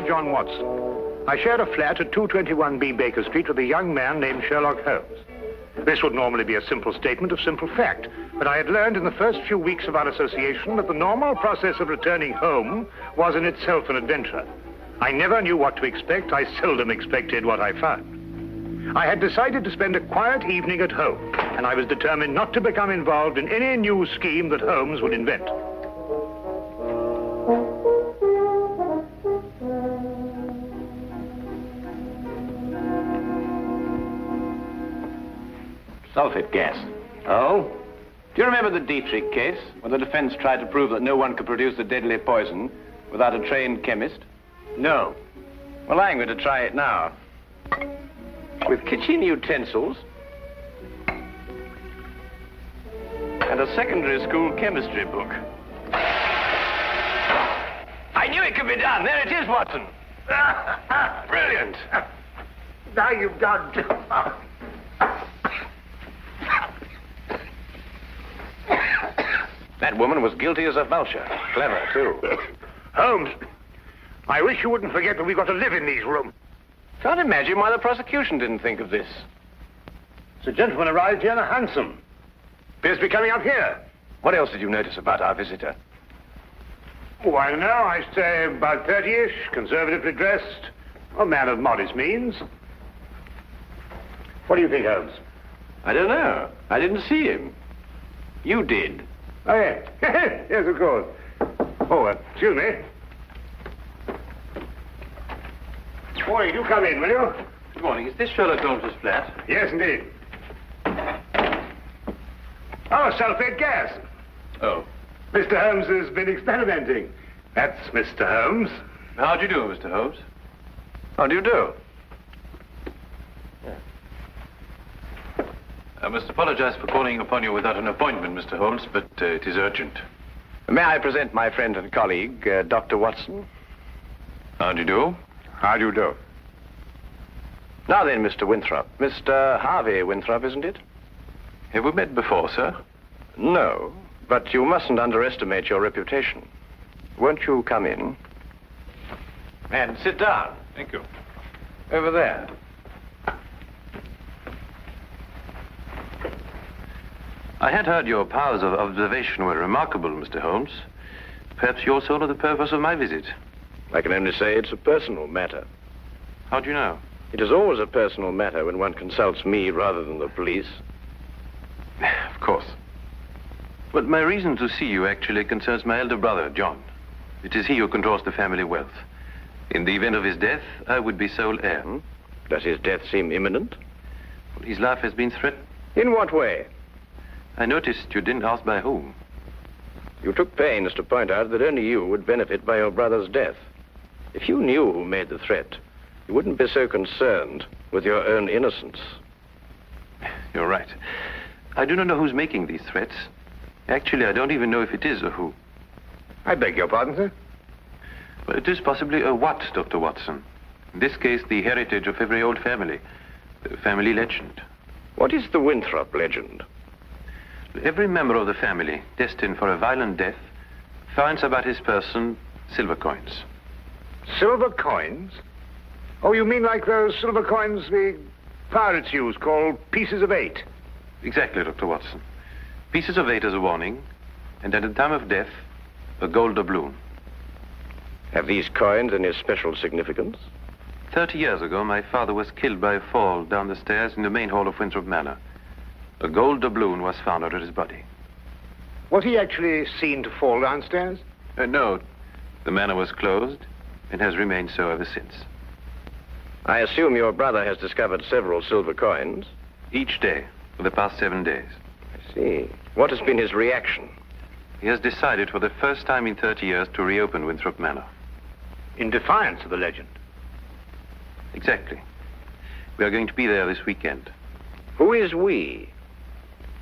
John Watson. I shared a flat at 221B Baker Street with a young man named Sherlock Holmes. This would normally be a simple statement of simple fact, but I had learned in the first few weeks of our association that the normal process of returning home was in itself an adventure. I never knew what to expect. I seldom expected what I found. I had decided to spend a quiet evening at home, and I was determined not to become involved in any new scheme that Holmes would invent. Sulfate gas. Oh? Do you remember the Dietrich case, when the defense tried to prove that no one could produce the deadly poison without a trained chemist? No. Well, I'm going to try it now. With kitchen utensils and a secondary school chemistry book. I knew it could be done. There it is, Watson. Brilliant. Now you've done. That woman was guilty as a vulture. Clever, too. Holmes, I wish you wouldn't forget that we've got to live in these rooms. Can't imagine why the prosecution didn't think of this. The gentleman arrived here in a hansom. Appears to be coming up here. What else did you notice about our visitor? Oh, I don't know. I say about 30-ish, conservatively dressed. A man of modest means. What do you think, Holmes? I don't know. I didn't see him. You did. Oh, yes. Yes, of course. Oh, excuse me. Morning, do come in, will you? Good morning. Is this Sherlock Holmes' flat? Yes, indeed. Oh, sulfate gas. Oh. Mr. Holmes has been experimenting. That's Mr. Holmes. How do you do, Mr. Holmes? How do you do? I must apologize for calling upon you without an appointment, Mr. Holmes, but it is urgent. May I present my friend and colleague, Dr. Watson? How do you do? How do you do? Now then, Mr. Winthrop. Mr. Harvey Winthrop, isn't it? Have we met before, sir? No, but you mustn't underestimate your reputation. Won't you come in? And sit down. Thank you. Over there. I had heard your powers of observation were remarkable, Mr. Holmes. Perhaps you also know the purpose of my visit. I can only say it's a personal matter. How do you know? It is always a personal matter when one consults me rather than the police. Of course. But my reason to see you actually concerns my elder brother, John. It is he who controls the family wealth. In the event of his death, I would be sole heir. Does his death seem imminent? His life has been threatened. In what way? I noticed you didn't ask by whom. You took pains to point out that only you would benefit by your brother's death. If you knew who made the threat, you wouldn't be so concerned with your own innocence. You're right. I do not know who's making these threats. Actually, I don't even know if it is a who. I beg your pardon, sir? But it is possibly a what, Dr. Watson. In this case, the heritage of every old family. The family legend. What is the Winthrop legend? Every member of the family, destined for a violent death, finds about his person silver coins. Silver coins? Oh, you mean like those silver coins the pirates use, called pieces of 8? Exactly, Dr. Watson. Pieces of 8 as a warning, and at the time of death, a gold doubloon. Have these coins any special significance? 30 years ago, my father was killed by a fall down the stairs in the main hall of Winthrop Manor. A gold doubloon was found under his body. Was he actually seen to fall downstairs? No. The manor was closed and has remained so ever since. I assume your brother has discovered several silver coins. Each day for the past 7 days. I see. What has been his reaction? He has decided for the first time in 30 years to reopen Winthrop Manor. In defiance of the legend. Exactly. We are going to be there this weekend. Who is we?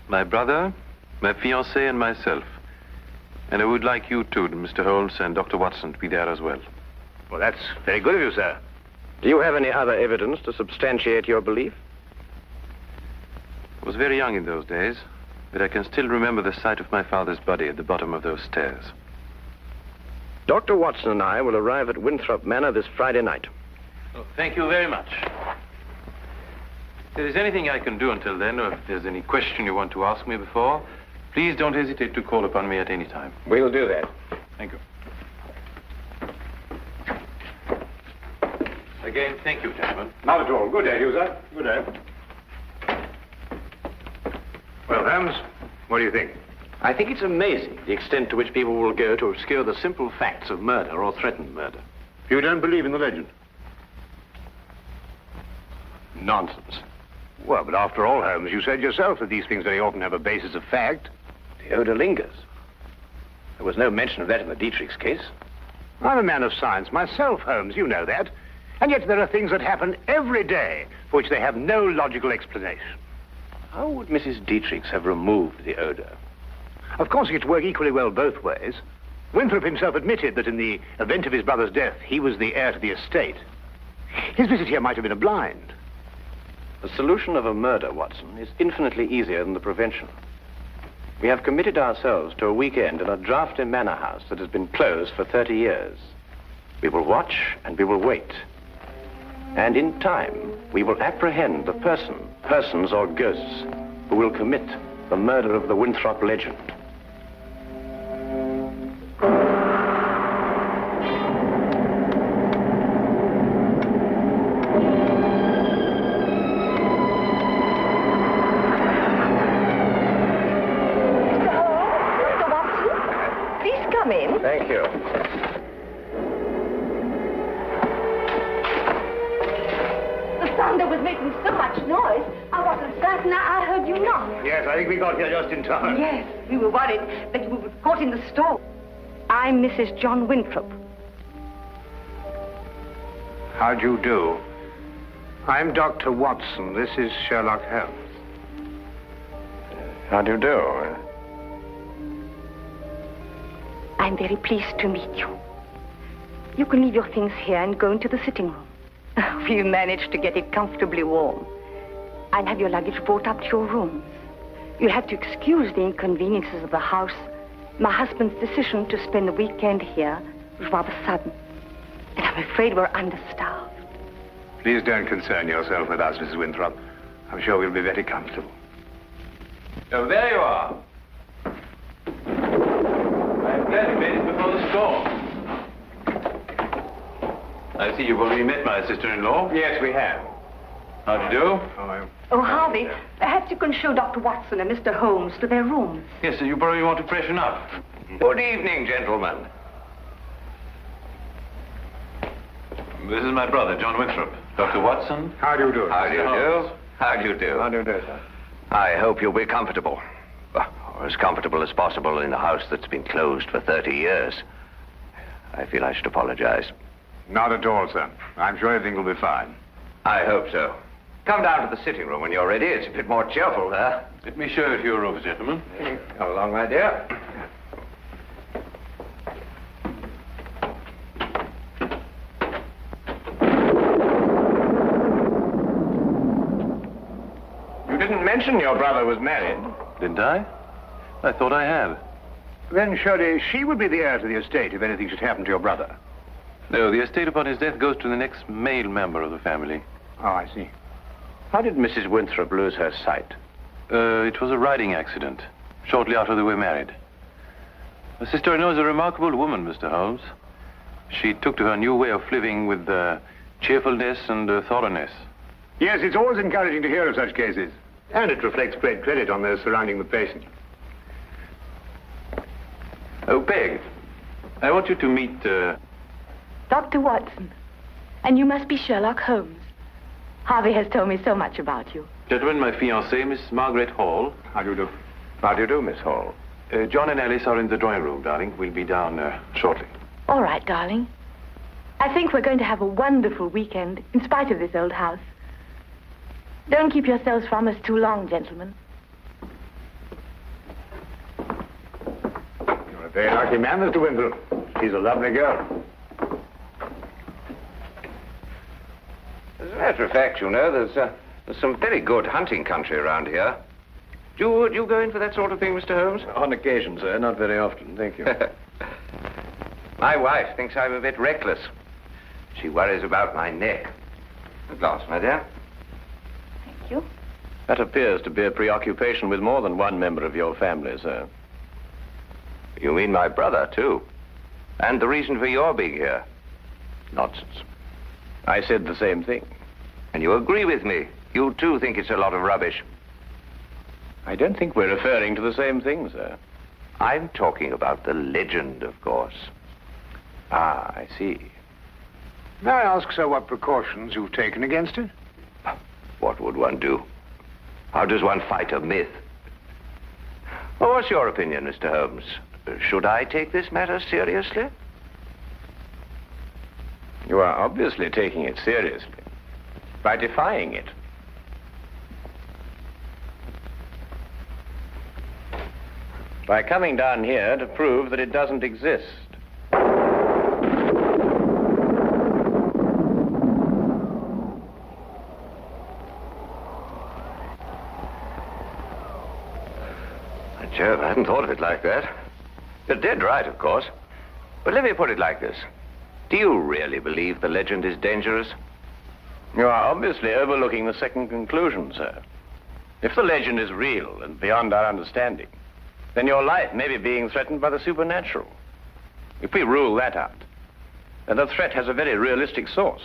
My brother, my fiancée, and myself. And I would like you two, Mr. Holmes and Dr. Watson, to be there as well. Well, that's very good of you, sir. Do you have any other evidence to substantiate your belief? I was very young in those days, but I can still remember the sight of my father's body at the bottom of those stairs. Dr. Watson and I will arrive at Winthrop Manor this Friday night. Oh, thank you very much. If there is anything I can do until then, or if there's any question you want to ask me before, please don't hesitate to call upon me at any time. We'll do that. Thank you. Again, thank you, gentlemen. Not at all. Good day, you, sir. Good day. Well, Holmes, what do you think? I think it's amazing the extent to which people will go to obscure the simple facts of murder or threatened murder. You don't believe in the legend? Nonsense. Well, but after all, Holmes, you said yourself that these things very often have a basis of fact. The odor lingers. There was no mention of that in the Dietrich's case. I'm a man of science myself, Holmes, you know that. And yet there are things that happen every day for which they have no logical explanation. How would Mrs. Dietrich's have removed the odor? Of course, it could work equally well both ways. Winthrop himself admitted that in the event of his brother's death, he was the heir to the estate. His visit here might have been a blind. The solution of a murder, Watson, is infinitely easier than the prevention. We have committed ourselves to a weekend in a drafty manor house that has been closed for 30 years. We will watch and we will wait. And in time, we will apprehend the persons or ghosts, who will commit the murder of the Winthrop Legend. Thank you. The thunder was making so much noise, I wasn't certain I heard you knock. Yes, I think we got here just in time. Yes, we were worried that you were caught in the storm. I'm Mrs. John Winthrop. How do you do? I'm Dr. Watson. This is Sherlock Holmes. How do you do? I'm very pleased to meet you. You can leave your things here and go into the sitting room. We managed to get it comfortably warm. I'll have your luggage brought up to your rooms. You'll have to excuse the inconveniences of the house. My husband's decision to spend the weekend here was rather sudden. And I'm afraid we're understaffed. Please don't concern yourself with us, Mrs. Winthrop. I'm sure we'll be very comfortable. Oh, there you are. I'm glad you made it before the storm. I see you've already met my sister-in-law. Yes, we have. How do you do? Oh, Harvey, perhaps you can show Dr. Watson and Mr. Holmes to their rooms. Yes, sir, you probably want to freshen up. Good evening, gentlemen. This is my brother, John Winthrop. Dr. Watson. How do you do? How do you do? How do you do? How do you do, sir? I hope you'll be comfortable. Or as comfortable as possible in a house that's been closed for 30 years. I feel I should apologize. Not at all, sir. I'm sure everything will be fine. I hope so. Come down to the sitting room when you're ready. It's a bit more cheerful there. Let me show you to your rooms, gentlemen. Come along, my dear. You didn't mention your brother was married. Didn't I? I thought I had. Then surely she would be the heir to the estate if anything should happen to your brother. No, the estate upon his death goes to the next male member of the family. Oh, I see. How did Mrs. Winthrop lose her sight? It was a riding accident, shortly after they were married. My sister-in-law is a remarkable woman, Mr. Holmes. She took to her new way of living with cheerfulness and thoroughness. Yes, it's always encouraging to hear of such cases. And it reflects great credit on those surrounding the patient. Oh, Peg, I want you to meet... Dr. Watson. And you must be Sherlock Holmes. Harvey has told me so much about you. Gentlemen, my fiancée, Miss Margaret Hall. How do you do? How do you do, Miss Hall? John and Alice are in the drawing room, darling. We'll be down shortly. All right, darling. I think we're going to have a wonderful weekend, in spite of this old house. Don't keep yourselves from us too long, gentlemen. You're a very lucky man, Mr. Winthrop. She's a lovely girl. As a matter of fact, you know, there's some very good hunting country around here. Do you go in for that sort of thing, Mr. Holmes? On occasion, sir. Not very often. Thank you. My wife thinks I'm a bit reckless. She worries about my neck. A glass, my dear. Thank you. That appears to be a preoccupation with more than one member of your family, sir. You mean my brother, too? And the reason for your being here? Nonsense. I said the same thing. And you agree with me? You, too, think it's a lot of rubbish? I don't think we're referring to the same thing, sir. I'm talking about the legend, of course. Ah, I see. May I ask, sir, what precautions you've taken against it? What would one do? How does one fight a myth? Well, what's your opinion, Mr. Holmes? Should I take this matter seriously? You are obviously taking it seriously by defying it. By coming down here to prove that it doesn't exist. Jove, I hadn't thought of it like that. You're dead right, of course. But let me put it like this. Do you really believe the legend is dangerous? You are obviously overlooking the second conclusion, sir. If the legend is real and beyond our understanding, then your life may be being threatened by the supernatural. If we rule that out, then the threat has a very realistic source.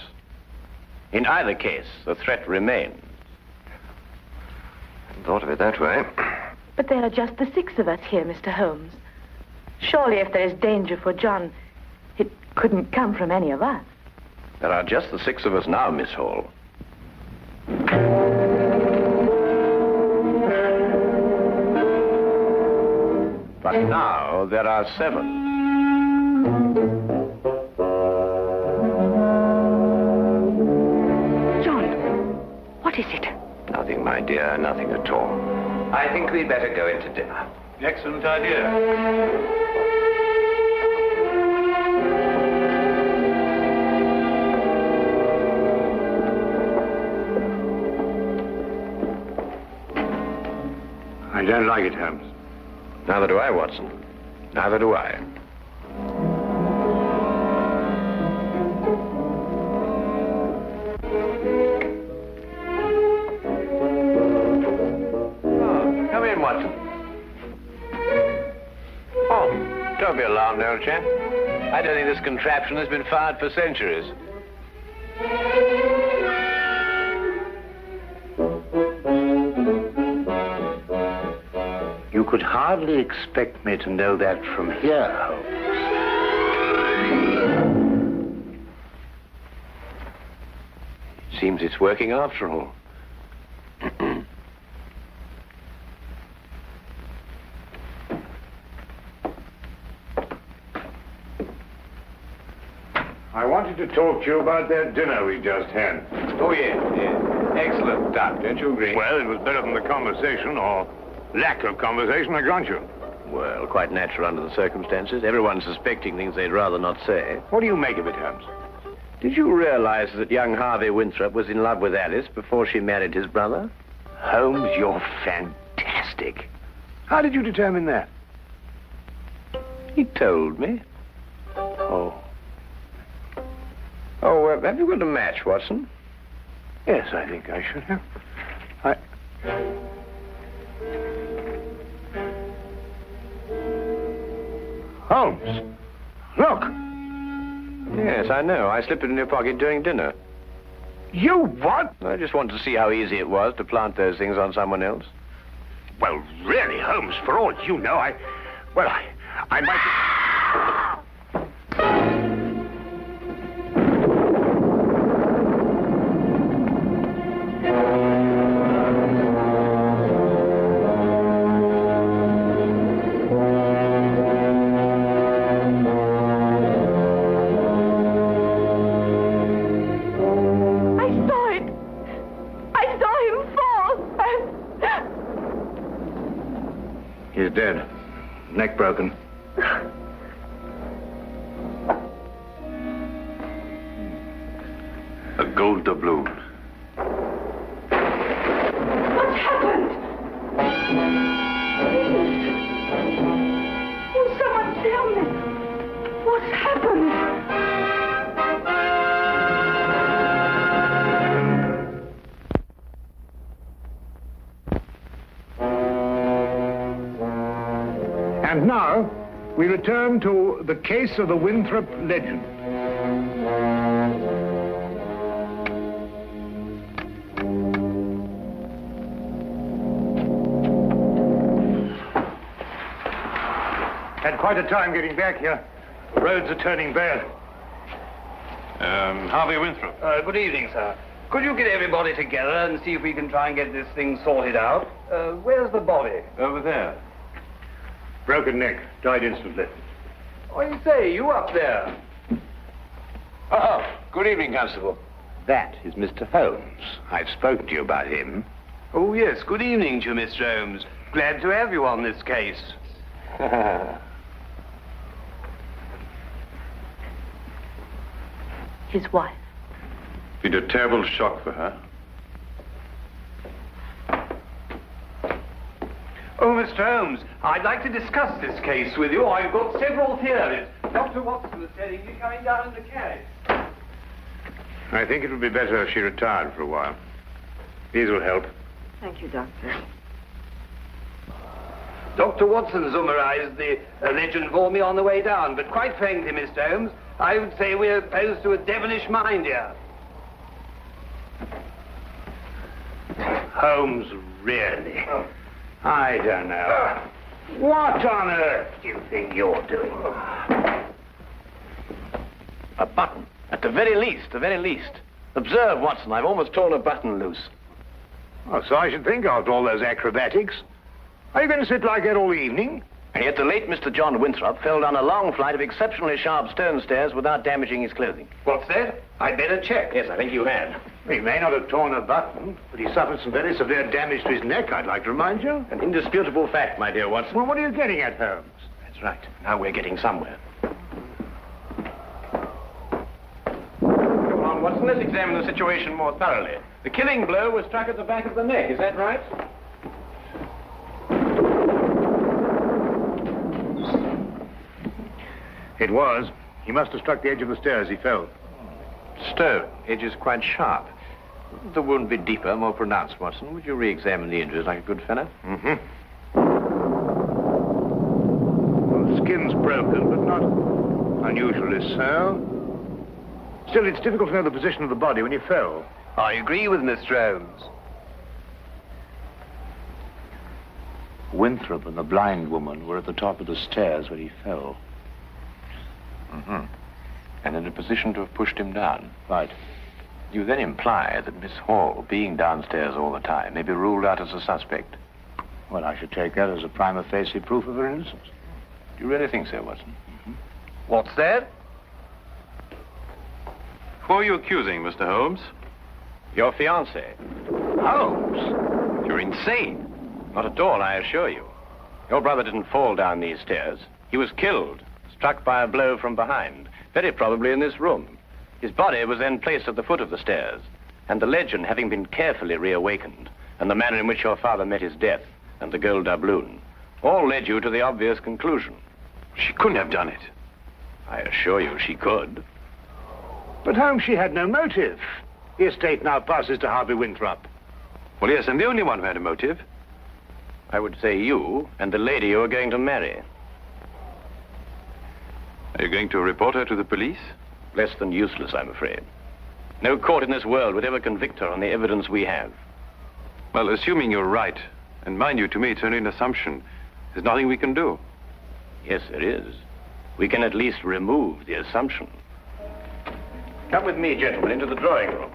In either case, the threat remains. I hadn't thought of it that way. But there are just the 6 of us here, Mr. Holmes. Surely if there is danger for John, it couldn't come from any of us. There are just the 6 of us now, Miss Hall. But now there are 7. John, what is it? Nothing, my dear, nothing at all. I think we'd better go into dinner. Excellent idea. I don't like it, Holmes. Neither do I, Watson. Neither do I. Oh, come in, Watson. Oh, don't be alarmed, old chap. I don't think this contraption has been fired for centuries. You could hardly expect me to know that from here, Holmes. Seems it's working after all. I wanted to talk to you about that dinner we just had. Oh, yes, yes. Excellent, Doc. Don't you agree? Well, it was better than the conversation, or lack of conversation, I grant you. Well, quite natural under the circumstances. Everyone's suspecting things they'd rather not say. What do you make of it, Holmes? Did you realize that young Harvey Winthrop was in love with Alice before she married his brother? Holmes, you're fantastic. How did you determine that? He told me. Oh. Oh, have you got a match, Watson? Yes, I think I should have. Holmes, look. Yes, I know. I slipped it in your pocket during dinner. You what? I just wanted to see how easy it was to plant those things on someone else. Well, really, Holmes, for all you know, I might... He's dead. Neck broken. A gold doubloon. What's happened? Please. Oh, someone tell me. What's happened? And now, we return to the case of the Winthrop Legend. Had quite a time getting back here. The roads are turning bad. Harvey Winthrop. Good evening, sir. Could you get everybody together and see if we can try and get this thing sorted out? Where's the body? Over there. Broken neck, died instantly. What do you say? You up there? Oh, good evening, Constable. That is Mr. Holmes. I've spoken to you about him. Oh, yes. Good evening to you, Mr. Holmes. Glad to have you on this case. His wife. Been a terrible shock for her. Oh, Mr. Holmes, I'd like to discuss this case with you. I've got several theories. Dr. Watson was telling me coming down in the carriage. I think it would be better if she retired for a while. These will help. Thank you, Doctor. Dr. Watson summarized the legend for me on the way down, but quite frankly, Mr. Holmes, I would say we're opposed to a devilish mind here. Holmes, really? I don't know. What on earth do you think you're doing? A button. At the very least, the very least. Observe, Watson, I've almost torn a button loose. Oh, so I should think after all those acrobatics. Are you going to sit like that all evening? And yet the late Mr. John Winthrop fell down a long flight of exceptionally sharp stone stairs without damaging his clothing. What's that? I'd better check. Yes, I think you had. He may not have torn a button, but he suffered some very severe damage to his neck, I'd like to remind you. An indisputable fact, my dear Watson. Well, what are you getting at, Holmes? That's right. Now we're getting somewhere. Come on, Watson, let's examine the situation more thoroughly. The killing blow was struck at the back of the neck, is that right? It was. He must have struck the edge of the stairs. He fell. Stone. Edge is quite sharp. The wound be deeper, more pronounced, Watson. Would you re-examine the injuries like a good fellow? Well, the skin's broken, but not unusually so. Still, it's difficult to know the position of the body when he fell. I agree with Mr. Holmes. Winthrop and the blind woman were at the top of the stairs when he fell. And in a position to have pushed him down. Right. You then imply that Miss Hall, being downstairs all the time, may be ruled out as a suspect. Well, I should take that as a prima facie proof of her innocence. Do you really think so, Watson? What's that? Who are you accusing, Mr. Holmes? Your fiancé. Holmes? You're insane. Not at all, I assure you. Your brother didn't fall down these stairs. He was killed, struck by a blow from behind, very probably in this room. His body was then placed at the foot of the stairs, and the legend having been carefully reawakened, and the manner in which your father met his death, and the gold doubloon, all led you to the obvious conclusion. She couldn't have done it. I assure you she could. But Holmes, she had no motive. The estate now passes to Harvey Winthrop. Well, yes, I'm the only one who had a motive. I would say you and the lady you are going to marry. Are you going to report her to the police? Less than useless, I'm afraid. No court in this world would ever convict her on the evidence we have. Well, assuming you're right, and mind you, to me, it's only an assumption, there's nothing we can do. Yes, there is. We can at least remove the assumption. Come with me, gentlemen, into the drawing room.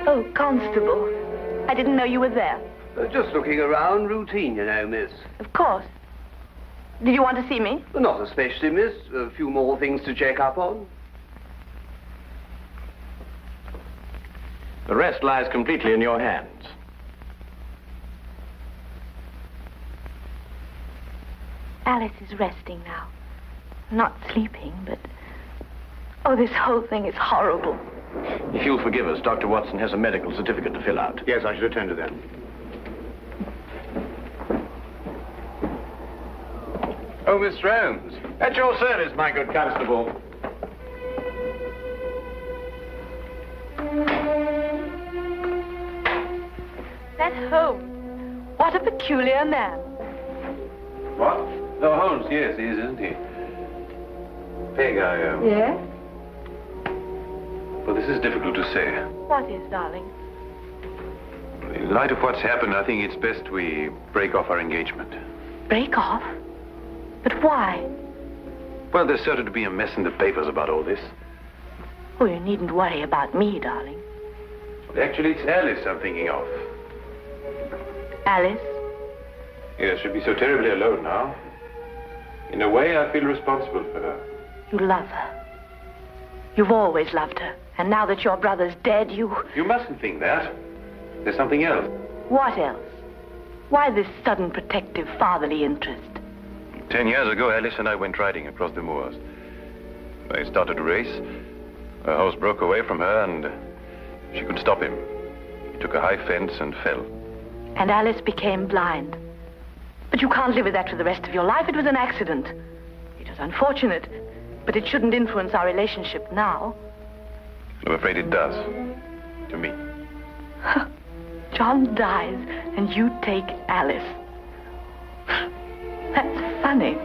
Oh, Constable. I didn't know you were there. Just looking around, routine, you know, miss. Of course. Did you want to see me? Not especially, miss. A few more things to check up on. The rest lies completely in your hands. Alice is resting now. Not sleeping, but... Oh, this whole thing is horrible. If you'll forgive us, Dr. Watson has a medical certificate to fill out. Yes, I should attend to that. Oh, Mr. Holmes. At your service, my good constable. That's Holmes. What a peculiar man. What? Oh, Holmes, yes, he is, isn't he? Peg, Yes? Well, this is difficult to say. What is, darling? In light of what's happened, I think it's best we break off our engagement. Break off? But why? Well, there's certain to be a mess in the papers about all this. Oh, you needn't worry about me, darling. Actually, it's Alice I'm thinking of. Alice? Yes, she'll be so terribly alone now. In a way, I feel responsible for her. You love her. You've always loved her. And now that your brother's dead, you... You mustn't think that. There's something else. What else? Why this sudden protective fatherly interest? 10 years ago, Alice and I went riding across the moors. I started a race. Her horse broke away from her, and she couldn't stop him. He took a high fence and fell. And Alice became blind. But you can't live with that for the rest of your life. It was an accident. It was unfortunate, but it shouldn't influence our relationship now. I'm afraid it does. To me. John dies, and you take Alice. That's funny.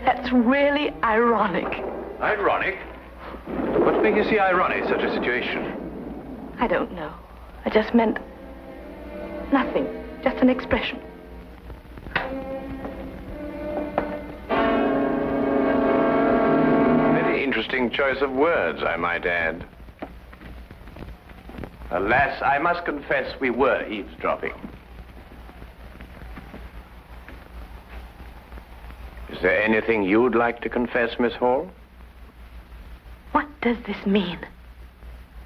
That's really ironic. Ironic? What makes you see ironic in such a situation? I don't know. I just meant nothing. Just an expression. Very interesting choice of words, I might add. Alas, I must confess we were eavesdropping. Is there anything you'd like to confess, Miss Hall? What does this mean?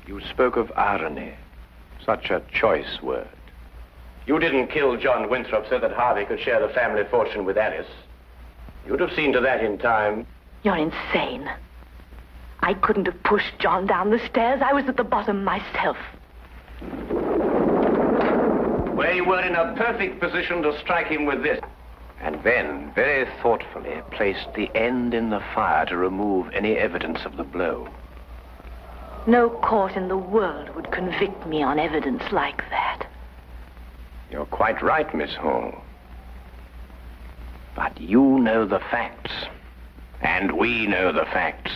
You spoke of irony. Such a choice word. You didn't kill John Winthrop so that Harvey could share the family fortune with Alice. You'd have seen to that in time. You're insane. I couldn't have pushed John down the stairs. I was at the bottom myself. Well, you were in a perfect position to strike him with this. And then, very thoughtfully, placed the end in the fire to remove any evidence of the blow. No court in the world would convict me on evidence like that. You're quite right, Miss Hall. But you know the facts. And we know the facts.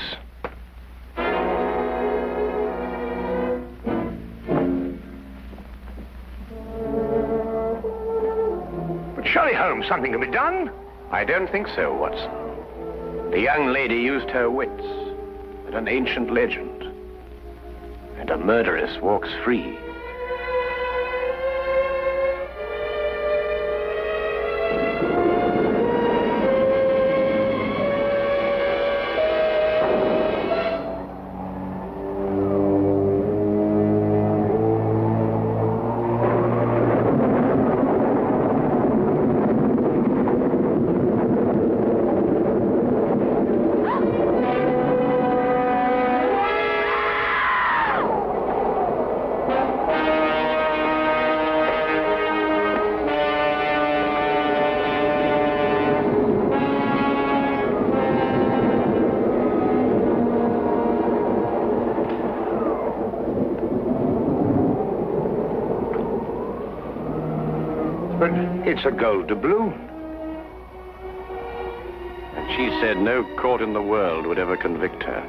But surely, Holmes, something can be done. I don't think so, Watson. The young lady used her wits and an ancient legend. And a murderess walks free. But it's a gold doubloon. And she said no court in the world would ever convict her.